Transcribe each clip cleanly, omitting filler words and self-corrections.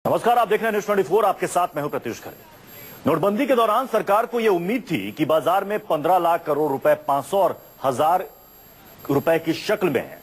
नमस्कार, आप देख रहे हैं न्यूज 24। आपके साथ मैं हूं प्रत्युष खरे। नोटबंदी के दौरान सरकार को यह उम्मीद थी कि बाजार में 15 लाख करोड़ रुपए 500 और 1000 रुपए की शक्ल में है।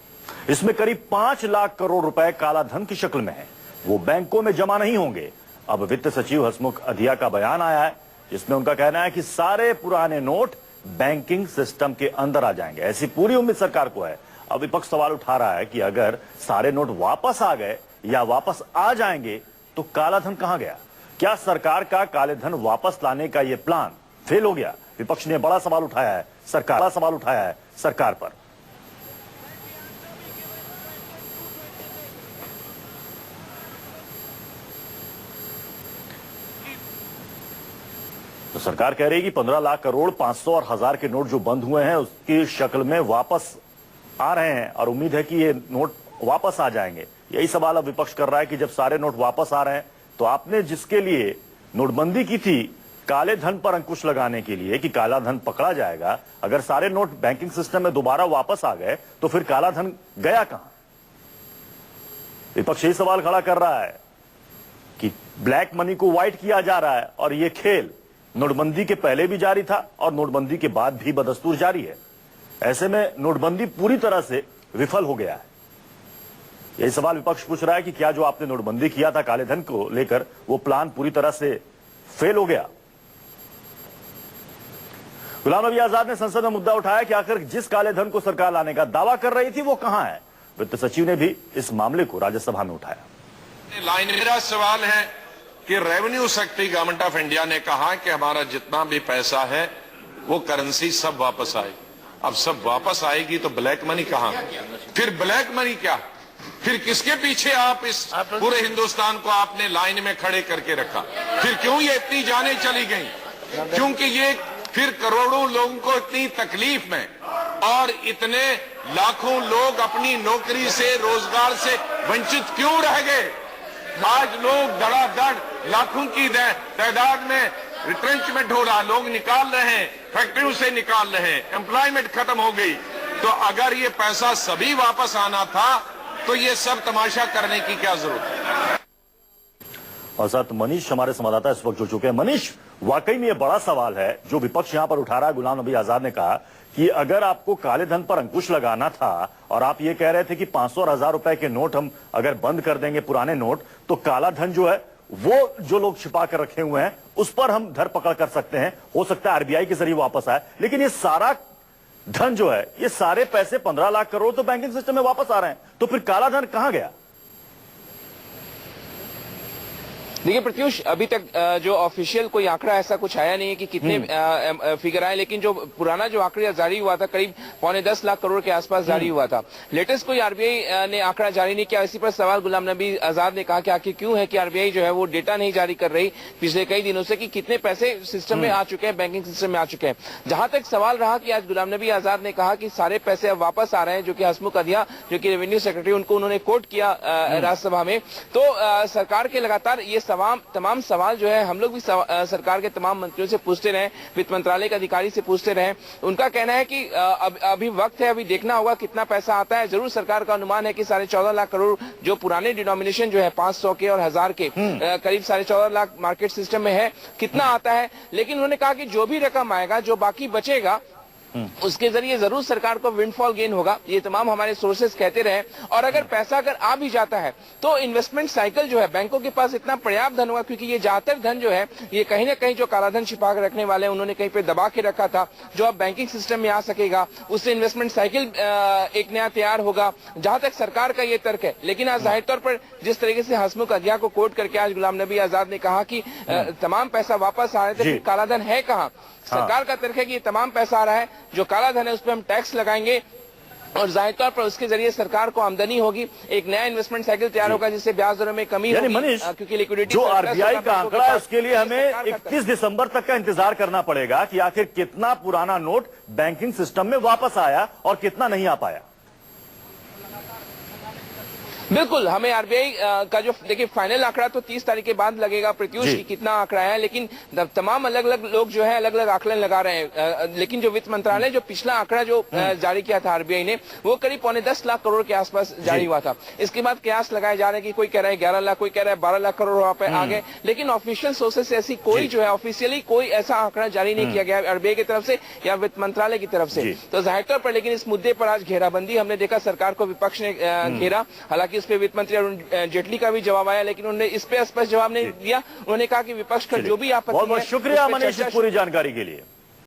इसमें करीब 5 लाख करोड़ रुपए काला धन की शक्ल में है। वो बैंकों में जमा नहीं होंगे। अब वित्त सचिव हसमुख अधिया का बयान आया है, जिसमें उनका कहना है कि सारे पुराने नोट बैंकिंग सिस्टम के अंदर आ जाएंगे। ऐसी पूरी उम्मीद सरकार को है। अब विपक्ष सवाल उठा रहा है कि अगर सारे नोट वापस आ गए या वापस आ जाएंगे तो काला धन कहां गया? क्या सरकार का काले धन वापस लाने का यह प्लान फेल हो गया? विपक्ष ने बड़ा सवाल उठाया है सरकार पर। तो सरकार कह रही है कि 15 लाख करोड़ 500 और 1000 के नोट जो बंद हुए हैं उसकी शक्ल में वापस आ रहे हैं और उम्मीद है कि ये नोट वापस आ जाएंगे। यही सवाल अब विपक्ष कर रहा है कि जब सारे नोट वापस आ रहे हैं तो आपने जिसके लिए नोटबंदी की थी काले धन पर अंकुश लगाने के लिए कि काला धन पकड़ा जाएगा, अगर सारे नोट बैंकिंग सिस्टम में दोबारा वापस आ गए तो फिर काला धन गया कहां? विपक्ष यही सवाल खड़ा कर रहा है कि ब्लैक मनी को व्हाइट किया जा रहा है और यह खेल नोटबंदी के पहले भी जारी था और नोटबंदी के बाद भी बदस्तूर जारी है। ऐसे में नोटबंदी पूरी तरह से विफल हो गया है। यही सवाल विपक्ष पूछ रहा है कि क्या जो आपने नोटबंदी किया था काले धन को लेकर वो प्लान पूरी तरह से फेल हो गया? गुलाम नबी आजाद ने संसद में मुद्दा उठाया कि आखिर जिस काले धन को सरकार लाने का दावा कर रही थी वो कहां है। वित्त सचिव ने भी इस मामले को राज्यसभा में उठाया। मेरा सवाल है कि revenue secretary government of India ने कहा कि हमारा जितना भी पैसा है वो करेंसी सब वापस आएगी। अब सब वापस आएगी तो ब्लैक मनी कहां? फिर ब्लैक मनी क्या? फिर किसके पीछे आप इस पूरे हिंदुस्तान को आपने लाइन में खड़े करके रखा? फिर क्यों ये इतनी जानें चली गई? क्योंकि ये फिर करोड़ों लोगों को इतनी तकलीफ में और इतने लाखों लोग अपनी नौकरी से रोजगार से वंचित क्यों रह गए? आज लोग धड़ाधड़ लाखों की तादाद में रिट्रेंचमेंट हो रहा, लोग निकाल रहे हैं, फैक्ट्रियों से निकाल रहे हैं, एम्प्लॉयमेंट खत्म हो गई। तो अगर ये पैसा सभी वापस आना था तो ये सब तमाशा करने की क्या जरूरत है? और साथ मनीष हमारे संवाददाता इस वक्त जुड़ चुके हैं। मनीष, वाकई में यह बड़ा सवाल है जो विपक्ष यहां पर उठा रहा है। गुलाम नबी आजाद ने कहा कि अगर आपको काले धन पर अंकुश लगाना था और आप ये कह रहे थे कि 500 और 1000 रुपए के नोट हम अगर बंद कर देंगे पुराने नोट तो काला धन जो है वो जो लोग छिपा कर रखे हुए हैं उस पर हम धरपकड़ कर सकते हैं, हो सकता है आरबीआई के जरिए वापस आए। लेकिन ये सारा धन जो है, ये सारे पैसे 15 लाख करोड़ तो बैंकिंग सिस्टम में वापस आ रहे हैं, तो फिर काला धन कहां गया? देखिए प्रत्युष, अभी तक जो ऑफिशियल कोई आंकड़ा ऐसा कुछ आया नहीं है कि कितने फिगर आए, लेकिन जो पुराना जो आंकड़ा जारी हुआ था करीब 9.25 लाख करोड़ के आसपास जारी हुआ था। लेटेस्ट कोई आरबीआई ने आंकड़ा जारी नहीं किया। इसी पर सवाल गुलाम नबी आजाद ने कहा कि आखिर क्यों है कि आरबीआई जो है वो डेटा नहीं जारी कर रही पिछले कई दिनों से कि कितने पैसे सिस्टम में आ चुके हैं, बैंकिंग सिस्टम में आ चुके हैं। जहां तक सवाल रहा कि आज गुलाम नबी आजाद ने कहा कि सारे पैसे अब वापस आ रहे हैं, जो कि हसमुख अधिया जो कि रेवेन्यू सेक्रेटरी उनको उन्होंने कोट किया राज्यसभा में, तो सरकार के लगातार ये तमाम सवाल जो है हम लोग भी सरकार के तमाम मंत्रियों से पूछते रहे, वित्त मंत्रालय के अधिकारी से पूछते रहे। उनका कहना है कि अभी वक्त है, अभी देखना होगा कितना पैसा आता है। जरूर सरकार का अनुमान है कि 14.5 लाख करोड़ जो पुराने डिनोमिनेशन जो है 500 के और 1000 के करीब 14.5 लाख मार्केट सिस्टम में है, कितना आता है। लेकिन उन्होंने कहा कि जो भी रकम आएगा, जो बाकी बचेगा, उसके जरिए जरूर सरकार को विंडफॉल गेन होगा। ये तमाम हमारे सोर्सेज कहते रहे। और अगर पैसा अगर आ भी जाता है तो इन्वेस्टमेंट साइकिल जो है बैंकों के पास इतना पर्याप्त धन होगा, क्योंकि ये ज्यादातर धन जो है ये कहीं ना कहीं जो काला धन छिपा कर रखने वाले उन्होंने कहीं पे दबा के रखा था, जो अब बैंकिंग सिस्टम में आ सकेगा, उससे इन्वेस्टमेंट साइकिल एक नया तैयार होगा। जहां तक सरकार का ये तर्क है। लेकिन आज जाहिर तौर पर जिस तरीके से हसमुख अधिया को कोट करके आज गुलाम नबी आजाद ने कहा कि तमाम पैसा वापस आ रहे थे, काला धन है कहाँ? सरकार का तर्क है कि ये तमाम पैसा आ रहा है, जो काला धन है उस पर हम टैक्स लगाएंगे और जाहिर तौर पर उसके जरिए सरकार को आमदनी होगी, एक नया इन्वेस्टमेंट साइकिल तैयार होगा जिससे ब्याज दरों में कमी होगी। मनीष, क्योंकि लिक्विडिटी जो आरबीआई का आंकड़ा है उसके लिए हमें 31 दिसंबर तक का इंतजार करना पड़ेगा कि आखिर कितना पुराना नोट बैंकिंग सिस्टम में वापस आया और कितना नहीं आ पाया। बिल्कुल, हमें आरबीआई का जो देखिए फाइनल आंकड़ा तो 30 तारीख के बाद लगेगा प्रत्युष जी। की कितना आंकड़ा है, लेकिन तमाम अलग अलग लोग जो है अलग अलग आंकलन लगा रहे हैं। लेकिन जो वित्त मंत्रालय जो पिछला आंकड़ा जो जारी किया था आरबीआई ने, वो करीब 10.25 लाख करोड़ के आसपास जारी हुआ था। इसके बाद कयास लगाए जा रहे हैं कि कोई कह रहा है 11 लाख, कोई कह रहा है 12 लाख करोड़ वहां पे आ गए, लेकिन ऑफिशियल सोर्सेस से ऐसी कोई जो है ऑफिशियली कोई ऐसा आंकड़ा जारी नहीं किया गया आरबीआई की तरफ से या वित्त मंत्रालय की तरफ से। तो जाहिर तौर पर लेकिन इस मुद्दे पर आज घेराबंदी हमने देखा, सरकार को विपक्ष ने घेरा। हालांकि इस पे वित्त मंत्री अरुण जेटली का भी जवाब आया, लेकिन उन्होंने इस पे स्पष्ट जवाब नहीं दिया। उन्होंने कहा कि विपक्ष का जो भी आपत्ति है, बहुत बहुत शुक्रिया मनीष, पूरी जानकारी के लिए।